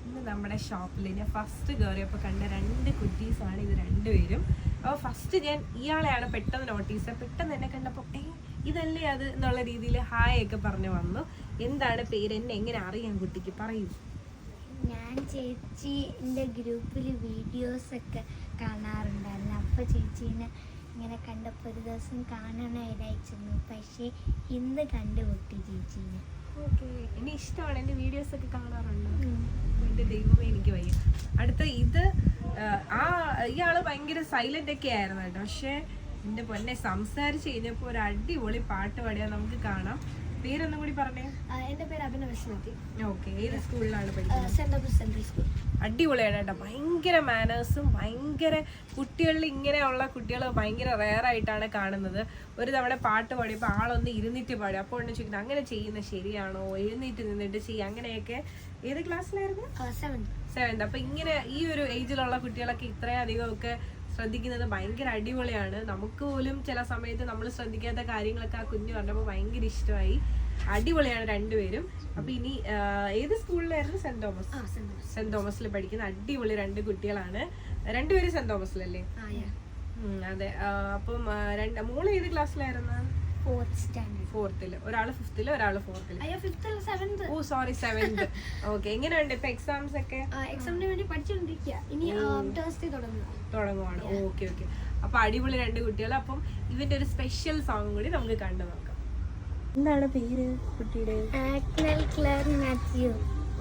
ഇന്ന് നമ്മുടെ ഷോപ്പിൽ ഞാൻ ഫസ്റ്റ് കയറിയപ്പോൾ കണ്ട 2 കുട്ടീസാണ് ഇത് രണ്ടുപേരും. അപ്പോൾ ഫസ്റ്റ് ഞാൻ ഇയാളെയാണ് പെട്ടെന്ന് നോട്ടീസ് ചെയ്തത്. പെട്ടെന്ന് എന്നെ കണ്ടപ്പോൾ ഇതല്ലേ അത് എന്നുള്ള രീതിയിൽ ഹായ് ഒക്കെ പറഞ്ഞു വന്നു. എന്താണ് പേര്, എന്നെ എങ്ങനെ അറിയാം കുട്ടിക്ക്, പറയൂ. ഞാൻ ചേച്ചിൻ്റെ ഗ്രൂപ്പിൽ വീഡിയോസൊക്കെ കാണാറുണ്ടായിരുന്നു. അപ്പോൾ ചേച്ചീനെ ഇങ്ങനെ കണ്ടപ്പോൾ ഒരു ദിവസം കാണാനായിട്ട് അയച്ചിരുന്നു. പക്ഷേ ഇന്ന് കണ്ടുമുട്ടി ചേച്ചീനെ. ഓക്കെ, എന്നെ ഇഷ്ടമാണ്, എൻ്റെ വീഡിയോസ് ഒക്കെ കാണാറുണ്ട്. എൻ്റെ ദൈവമേ എനിക്ക് വയ്യ. അടുത്ത ഇത് ഇയാള് ഭയങ്കര സൈലന്റ് ഒക്കെ ആയിരുന്നു കേട്ടോ. പക്ഷെ എൻ്റെ പൊന്നെ സംസാരിച്ച് കഴിഞ്ഞപ്പോൾ ഒരു അടിപൊളി പാട്ട് പാടിയാൽ നമുക്ക് കാണാം. പേരൊന്നും കൂടി പറഞ്ഞേ. എൻ്റെ പേര് അഭിനവ് സ്മൃതി. ഓക്കെ, ഏത് സ്കൂളിലാണ് പഠിക്കുന്നത്? Saint Thomas central school. അടിപൊളിയാണ് കേട്ടോ. ഭയങ്കര മാനേഴ്സും ഭയങ്കര കുട്ടികളിൽ ഇങ്ങനെയുള്ള കുട്ടികൾ ഭയങ്കര റെയറായിട്ടാണ് കാണുന്നത്. ഒരു തവണ പാട്ട് പാടിയപ്പോൾ ആളൊന്ന് ഇരുന്നിട്ട് പാടി. അപ്പോൾ ഒന്ന് ചോദിക്കുന്നത് അങ്ങനെ ചെയ്യുന്നത് ശരിയാണോ, എഴുന്നേറ്റ് നിന്നിട്ട് ചെയ്യുക അങ്ങനെയൊക്കെ. ഏത് ക്ലാസ്സിലായിരുന്നു? 7th. അപ്പം ഇങ്ങനെ ഈ ഒരു ഏജിലുള്ള കുട്ടികളൊക്കെ ഇത്രയധികം ഒക്കെ ശ്രദ്ധിക്കുന്നത് ഭയങ്കര അടിപൊളിയാണ്. നമുക്ക് പോലും ചില സമയത്ത് നമ്മൾ ശ്രദ്ധിക്കാത്ത കാര്യങ്ങളൊക്കെ ആ കുഞ്ഞ് പറഞ്ഞപ്പോൾ ഭയങ്കര ഇഷ്ടമായി. അടിപൊളിയാണ് രണ്ടുപേരും. അപ്പൊ ഇനി ഏത് സ്കൂളിലായിരുന്നു? സെന്റ് തോമസിൽ പഠിക്കുന്ന അടിപൊളി 2 കുട്ടികളാണ്. രണ്ടുപേരും സെന്റ് തോമസിലല്ലേ? അതെ. അപ്പം മോള് ഏത് ക്ലാസ്സിലായിരുന്നു? 4th. ഒരാള് 5th, ഒരാള് 4th. ഓ സോറി, 7th. ഓക്കെ, എങ്ങനെയുണ്ട് ഇപ്പൊ എക്സാംസ് ഒക്കെ? എക്സാമിന് വേണ്ടി പഠിച്ചുകൊണ്ടിരിക്കുക. ഇനി തുടങ്ങുവാണ്. Okay okay. അപ്പൊ അടിപൊളി 2 കുട്ടികൾ. അപ്പം ഇവന്റെ ഒരു സ്പെഷ്യൽ സോങ് കൂടി നമുക്ക് കണ്ടു നോക്കാം. എന്താണ് പേര് കുട്ടിയുടെ? Agnel Clare Mathew.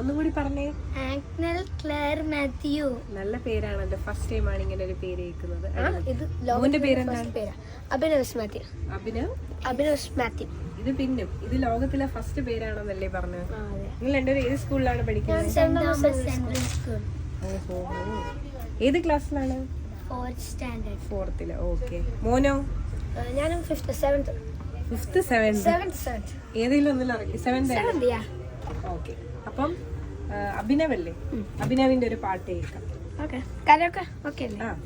ഒന്നുകൂടി പറഞ്ഞേ. Agnel Clare Mathew. നല്ല പേരാണല്ലോ. ഫസ്റ്റ് ടൈം ആണ് ഇങ്ങനെ ഒരു പേര് കേൾക്കുന്നത്. ഇത് പേരെന്താണ്? അഭിനവ് മാത്യു. അഭിനവ് മാത്യു. ഇത് പിന്നും ഇത് ലോകത്തിലെ ഫസ്റ്റ് പേരാണെന്നല്ലേ പറഞ്ഞത്? നിങ്ങൾ രണ്ടുപേരും ഏത് സ്കൂളിലാണ് പഠിക്കുന്നത്? Saint Thomas central school. ഓഹോ, ഏത് ക്ലാസ്സിലാണ്? 4th standard. 4th. ഓക്കെ. മോനോ? ഞാനും 5th, 7th. 5th, 7th. ഏതെങ്കിലും ഒന്നിൽ ഇറങ്ങി? 7th. ഓക്കെ. അപ്പം അഭിനവല്ലേ? അഭിനവിന്റെ ഒരു പാട്ട് കേൾക്കാം. ഓക്കെ, കരയൊക്കെ ഓക്കെ അല്ലേ? ആ.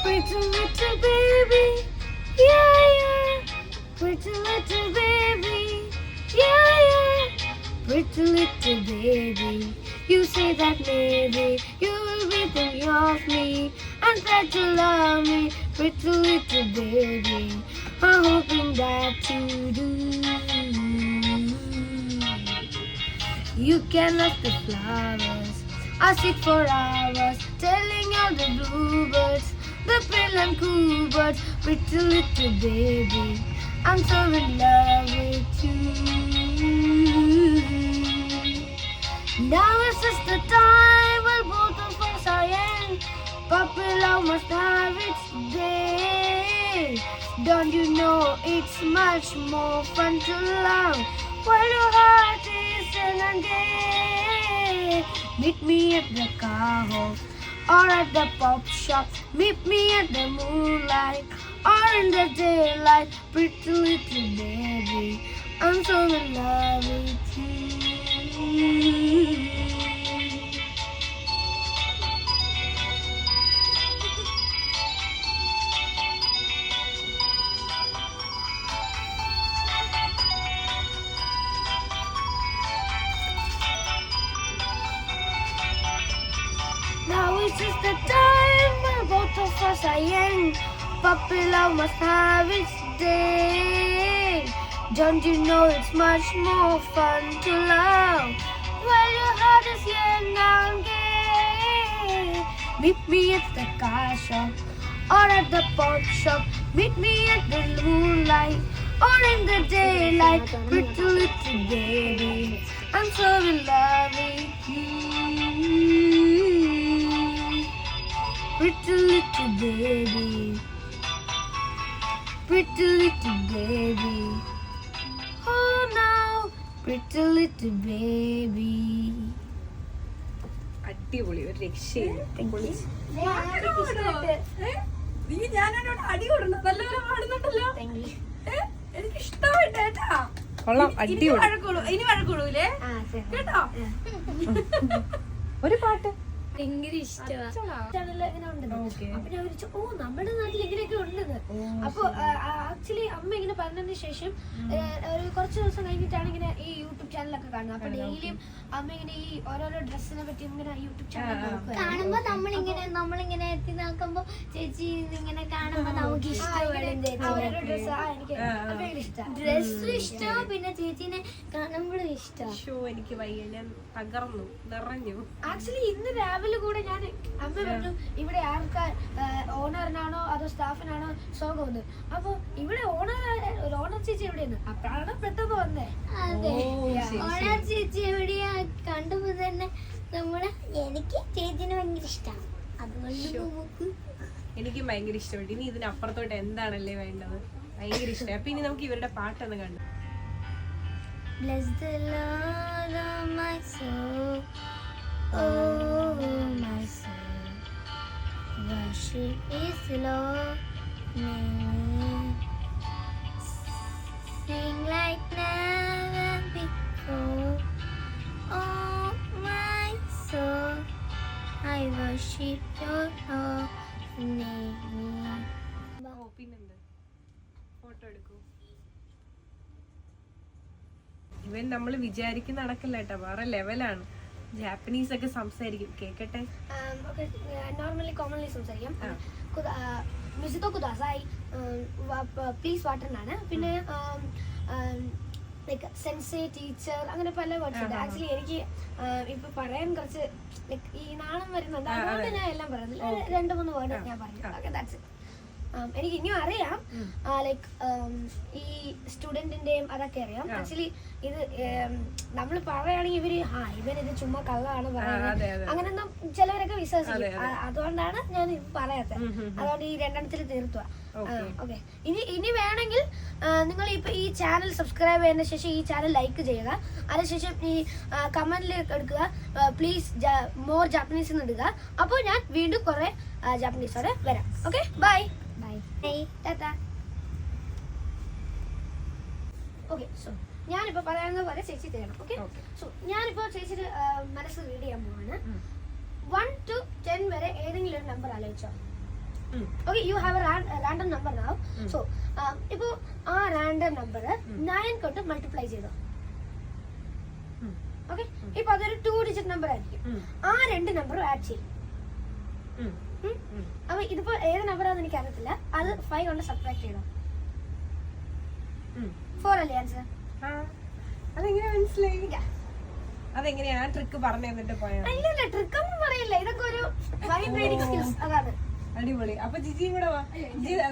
Pretty little baby, yeah, yeah. Pretty little baby, yeah, yeah. Pretty little baby, you say that maybe you will be thinking of me and try to love me. Pretty little baby, I'm hoping that you do. You can love the flowers, I sit for hours telling all the bluebirds, the pale and cool birds. Pretty little baby, I'm so in love with you. Now is just the time when both of us are young. Puppy love must have its day. Don't you know it's much more fun to love when your heart is in a gay. Meet me at the car home or at the pop shop. Meet me at the moonlight or in the daylight. Pretty little baby, I'm so in love with you. Now is just the time when both of us are young. Puppy love must have its day. Don't you know it's much more fun to love while your heart is young and gay. Meet me at the car shop or at the pop shop. Meet me at the moonlight or in the daylight. Pretty little baby, I'm so in love with you. Pretty little baby, pretty little baby. Oh now, pretty little baby. അടിപൊളി, ഒരു രക്ഷയില്ല. അടി കൊടുക്കണം. നല്ലപോലെ പാടുന്നുണ്ടല്ലോ. എനിക്ക് ഇഷ്ടമായിട്ടാ. കൊള്ളാം, അടിപൊളി. ഇനി വഴക്കൂടൂലേ കേട്ടോ? ഒരു പാട്ട് ഭയങ്കര ഇഷ്ടമാണ് ഇങ്ങനെ ഉണ്ടെന്ന്. അപ്പൊ ഞാൻ വിളിച്ചു, ഓ നമ്മുടെ നാട്ടിൽ ഇങ്ങനെയൊക്കെ ഉണ്ടെന്ന്. അപ്പൊ ആക്ച്വലി അമ്മ ഇങ്ങനെ പറഞ്ഞതിന് ശേഷം ഒരു കുറച്ച് ദിവസം കഴിഞ്ഞിട്ടാണ് ഇങ്ങനെ ഈ യൂട്യൂബ് ചാനലൊക്കെ കാണുന്നത്. അപ്പൊ ഡെയിലിയും അമ്മ ഇങ്ങനെ ഈ ഓരോരോ ഡ്രസ്സിനെ പറ്റി ഇങ്ങനെ യൂട്യൂബ് ചാനൽ കാണുമ്പോ നമ്മളിങ്ങനെ എത്തി നോക്കുമ്പോ ചേച്ചി ഇങ്ങനെ കാണുമ്പോ നമുക്ക് ഇഷ്ടപ്പെടും. ഓരോരോ ഡ്രസ്സ് എനിക്ക് ഭയങ്കര ഇഷ്ടമാണ്. ഡ്രസ്സും ഇഷ്ടമാണ്, പിന്നെ ചേച്ചീനെ കാണുമ്പോഴും ഇഷ്ടമാണ്. എനിക്ക് വയ്യ, ഞാൻ തകർന്നു നിറഞ്ഞു. ആക്ച്വലി ഇന്ന് രാവിലെ കൂടെ ഞാൻ അമ്മ പറഞ്ഞു ഇവിടെ ആൾക്കാർ ഓണറിനാണോ അതോ സ്റ്റാഫിനാണോ സോഗമെന്ന്. അപ്പൊ ഇവിടെ ഓണർ ചേച്ചി എവിടെയാണ്? അപ്പോഴാണ് പെട്ടെന്ന് വന്നേ. അതെ, ഓണർ ചേച്ചി എവിടെയാ കണ്ടപ്പോ തന്നെ എനിക്ക് ചേച്ചിനെ ഭയങ്കര ഇഷ്ടമാണ്. അതുകൊണ്ട് എനിക്ക് ഭയങ്കര ഇഷ്ടപ്പെട്ടു. ഇനി ഇതിനപ്പുറത്തോട്ട് എന്താണല്ലേ വേണ്ടത്? ഭയങ്കര ഇഷ്ടമായി. അപ്പൊ ഇനി നമുക്ക് ഇവരുടെ പാട്ടൊന്ന് കണ്ടു. Bless the Lord, oh my soul, oh my soul, worship His Lord, sing like never before, oh my soul, I worship your holy name. പിന്നെന്ത് ഫോട്ടോ എടുക്കൂ. ഇവൻ നമ്മൾ വിചാരിക്കുന്ന നടക്കില്ല കേട്ടോ, വേറെ ലെവലാണ്. ജാപ്പനീസ് ഒക്കെ സംസാരിക്കും, കേക്കട്ടെ. നോർമലി കോമൺലി സംസാരിക്കാം. മിസിതോ കുദാസായി പ്ലീസ് വാട്ടർ എന്നാണ്. പിന്നെ ലൈക്ക് സെൻസേ ടീച്ചർ, അങ്ങനെ പല വേർഡ്സ് ഉണ്ട്. ആക്ച്വലി എനിക്ക് ഇപ്പൊ പറയാൻ കുറച്ച് ഈ നാണം വരുന്നുണ്ട്, അതുകൊണ്ട് ഞാൻ എല്ലാം പറയുന്നില്ല. 2-3 വേർഡ് ഞാൻ പറഞ്ഞു. Okay, that's it. എനിക്ക് ഇനിയും അറിയാം, ലൈക്ക് ഈ സ്റ്റുഡന്റിന്റെയും അതൊക്കെ അറിയാം. ആക്ച്വലി ഇത് നമ്മൾ പറയുകയാണെങ്കിൽ ഇവനിത് ചുമ്മാ കള്ളമാണ് പറയുന്നത്, അങ്ങനെയൊന്നും ചിലവരൊക്കെ വിശ്വസിക്കും. അതുകൊണ്ടാണ് ഞാൻ പറയാത്തത്. അതുകൊണ്ട് ഈ 2 തീർത്തുക. ഓക്കെ, ഇനി വേണമെങ്കിൽ നിങ്ങൾ ഇപ്പൊ ഈ ചാനൽ സബ്സ്ക്രൈബ് ചെയ്തതിനു ശേഷം ഈ ചാനൽ ലൈക്ക് ചെയ്യുക. അതിനുശേഷം ഈ കമന്റിൽ എടുക്കുക പ്ലീസ് മോർ ജാപ്പനീസ് എന്ന് ഇടുക. അപ്പോൾ ഞാൻ വീണ്ടും കുറെ ജാപ്പനീസോടെ വരാം. Okay, bye bye Tata. Okay, so ഞാനിപ്പോ പറയാവുന്ന പോലെ ചേച്ചി ചെയ്യണം. ഓക്കെ, സോ ഞാനിപ്പോ ചേച്ചിയുടെ മനസ്സ് റീഡ് ചെയ്യാൻ പോവാണ്. 1 to 10 വരെ ഏതെങ്കിലും ഒരു number ആലോചിച്ചോ. Okay, you have a random number now. So, ipo aa random number 9 kondu multiply cheyidu. Okay, ipo adoru 2 digit number aayirikkum. Aa rendu number add cheyi. Ava idipo eda number aanu enikku ariyilla. Adu 5 kondu subtract cheyidu. 4 alle answer. അതെങ്ങനെ മനസ്സിലായി? അതെങ്ങനെയാ ആ trick പറഞ്ഞു തന്നിട്ട് പോയാ? ഇല്ല, trick ഒന്നും പറയില്ല. ഇതൊക്കെ ഒരു മൈൻഡ് റീഡിംഗ് സ്കിൽസ് അതാണ്. അടിപൊളി. അപ്പൊ ജിജിയും കൂടെ വാ,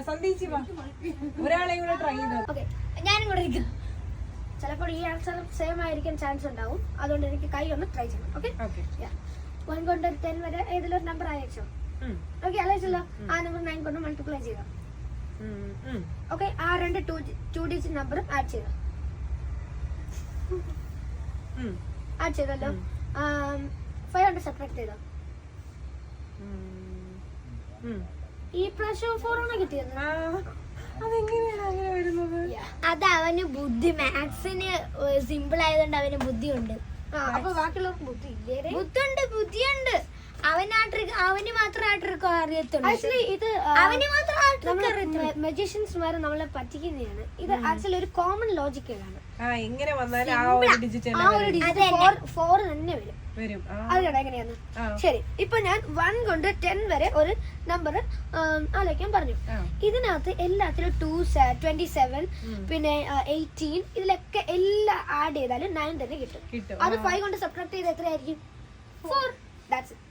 സന്ദേശി വാ, ഒരാളെയും കൂടെ ട്രൈ ചെയ്തു. ഓക്കെ, ഞാനും കൂടെ ഇരിക്കും. ചിലപ്പോൾ ഈ ആൻസർ സെയിം ആയിരിക്കാൻ ചാൻസ് ഉണ്ടാവും, അതുകൊണ്ട് എനിക്ക് കൈ ഒന്ന് ട്രൈ ചെയ്യണം. ഓക്കെ, 1 കൊണ്ട് 10 വരെ ഏതെങ്കിലും നമ്പർ അയച്ചോ. ഓക്കെ, അയച്ചല്ലോ. ആ നമ്പർ 9 കൊണ്ട് മൾട്ടിപ്ലൈ ചെയ്തോ. ഓക്കെ, ആ 2 ഡിജിറ്റ് നമ്പറും ആഡ് ചെയ്തോ. ആഡ് ചെയ്തല്ലോ. 5 കൊണ്ട് സബ്ട്രാക്ട് ചെയ്തോ. ഈ പ്രാവശ്യം 4 ആണ് കിട്ടിയത്. അത് അവന് ബുദ്ധി, മാത്സിന് സിമ്പിൾ ആയതുകൊണ്ട് അവന് ബുദ്ധിയുണ്ട്. അപ്പൊ ബാക്കിയുള്ളവർക്ക് ബുദ്ധി ഇല്ലേ? ബുദ്ധിയുണ്ട്. അവന് മാത്രം ആ ട്രിക്ക് അറിയത്തുള്ളൂ. ആക്ച്വലി ഇത് അവന് മാത്രം ആ ട്രിക്ക് അറിയത്തുള്ളൂ. മജീഷ്യൻസ്മാര് നമ്മളെ പറ്റിക്കുന്നതാണ്. ഇത് ആക്ച്വലി ഒരു കോമൺ ലോജിക്കലാണ്. എങ്ങനെ വന്നാലും ആ ഒരു ഡിജിറ്റ് 4 തന്നെ വരും. അതിനാണ് എങ്ങനെയാന്ന്. ശരി, ഇപ്പൊ ഞാൻ 1 കൊണ്ട് 10 വരെ ഒരു നമ്പർ ആലോചിക്കാൻ പറഞ്ഞു. ഇതിനകത്ത് എല്ലാത്തിലും 2, 27, പിന്നെ 18, ഇതിലൊക്കെ എല്ലാം ആഡ് ചെയ്താലും 9 തന്നെ കിട്ടും. അത് 5 കൊണ്ട് സബ്ട്രാക്ട് ചെയ്ത് എത്രയായിരിക്കും? 4. That's it.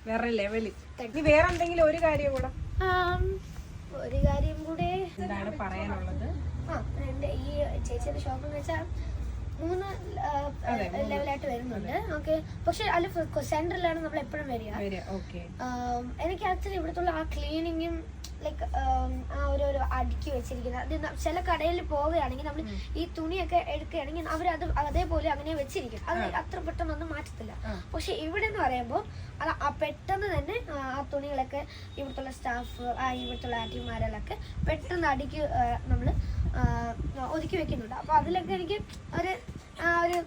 വേറെ ലെവല്. ഇനി വേറെ എന്തെങ്കിലും ഒരു കാര്യം കൂടെ എന്താണ് പറയാനുള്ളത്? ഈ ചേച്ചിയുടെ ഷോപ്പ് എന്ന് വെച്ചാൽ 3 ലെവലായിട്ട് വരുന്നുണ്ട്. ഓക്കെ, പക്ഷെ അതിൽ സെന്ററിലാണ് നമ്മൾ എപ്പോഴും വരിക. എനിക്ക് ആക്ച്വലി ഇവിടുത്തെ ആ ക്ലീനിങ്ങും ലൈക്ക് ആ ഒരു അടുക്കി വെച്ചിരിക്കുന്നത്, അത് ചില കടയിൽ പോവുകയാണെങ്കിൽ നമ്മൾ ഈ തുണിയൊക്കെ എടുക്കുകയാണെങ്കിൽ അവരത് അതേപോലെ അങ്ങനെ വെച്ചിരിക്കും. അത് അത്ര പെട്ടെന്നൊന്നും മാറ്റത്തില്ല. പക്ഷെ ഇവിടെ എന്ന് പറയുമ്പോൾ അത് പെട്ടെന്ന് തന്നെ ആ തുണികളൊക്കെ ഇവിടുത്തെ സ്റ്റാഫ് ഇവിടുത്തെ ആന്റിമാരെല്ലാം പെട്ടെന്ന് അടുക്കി നമ്മൾ ഒതുക്കി വെക്കുന്നുണ്ട്. അപ്പോൾ അതിലൊക്കെ എനിക്ക് ഒരു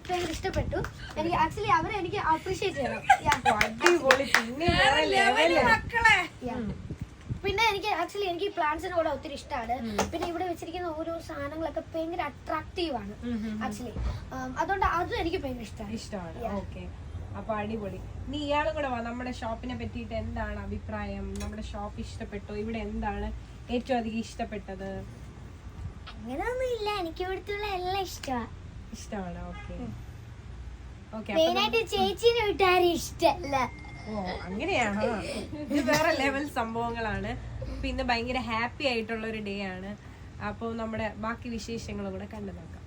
ഭയങ്കര ഇഷ്ടപ്പെട്ടു. എനിക്ക് ആക്ച്വലി അവരെ എനിക്ക് അപ്രീഷിയേറ്റ് ചെയ്യണം. അടിപൊളി. പിന്നെ വേറെ ലെവല്. പിന്നെ എനിക്ക് പ്ലാന്റ്സിന് കൂടെ ഒത്തിരി ഇഷ്ടമാണ്. പിന്നെ ഇവിടെ വെച്ചിരിക്കുന്ന ഓരോ സാധനങ്ങളൊക്കെ ഭയങ്കര അട്രാക്റ്റീവ് ആണ് ആക്ച്വലി. അതുകൊണ്ട് അതും എനിക്ക് ഭയങ്കര ഇഷ്ടമാണ്. ഓക്കെ, അപ്പൊ അടിപൊളി. നീ ഇയാളും കൂടെ വാ. നമ്മുടെ ഷോപ്പിനെ പറ്റിയിട്ട് എന്താണ് അഭിപ്രായം? നമ്മുടെ ഷോപ്പ് ഇഷ്ടപ്പെട്ടോ? ഇവിടെ എന്താണ് ഏറ്റവും അധികം ഇഷ്ടപ്പെട്ടത്? അങ്ങനെയൊന്നും ഇല്ല, എനിക്ക് ഇവിടുത്തെ എല്ലാം ഇഷ്ടമാണ്. Okay okay. മെയിനായിട്ട് ചേച്ചീനെ വിട്ടാരും ഇഷ്ടല്ല. ഓ, അങ്ങനെയാണോ? ഇത് വേറെ ലെവൽ സംഭവങ്ങളാണ്. പിന്നെ ഭയങ്കര ഹാപ്പി ആയിട്ടുള്ള ഒരു ഡേ ആണ്. അപ്പോൾ നമ്മുടെ ബാക്കി വിശേഷങ്ങളും കൂടെ കണ്ടു നോക്കാം.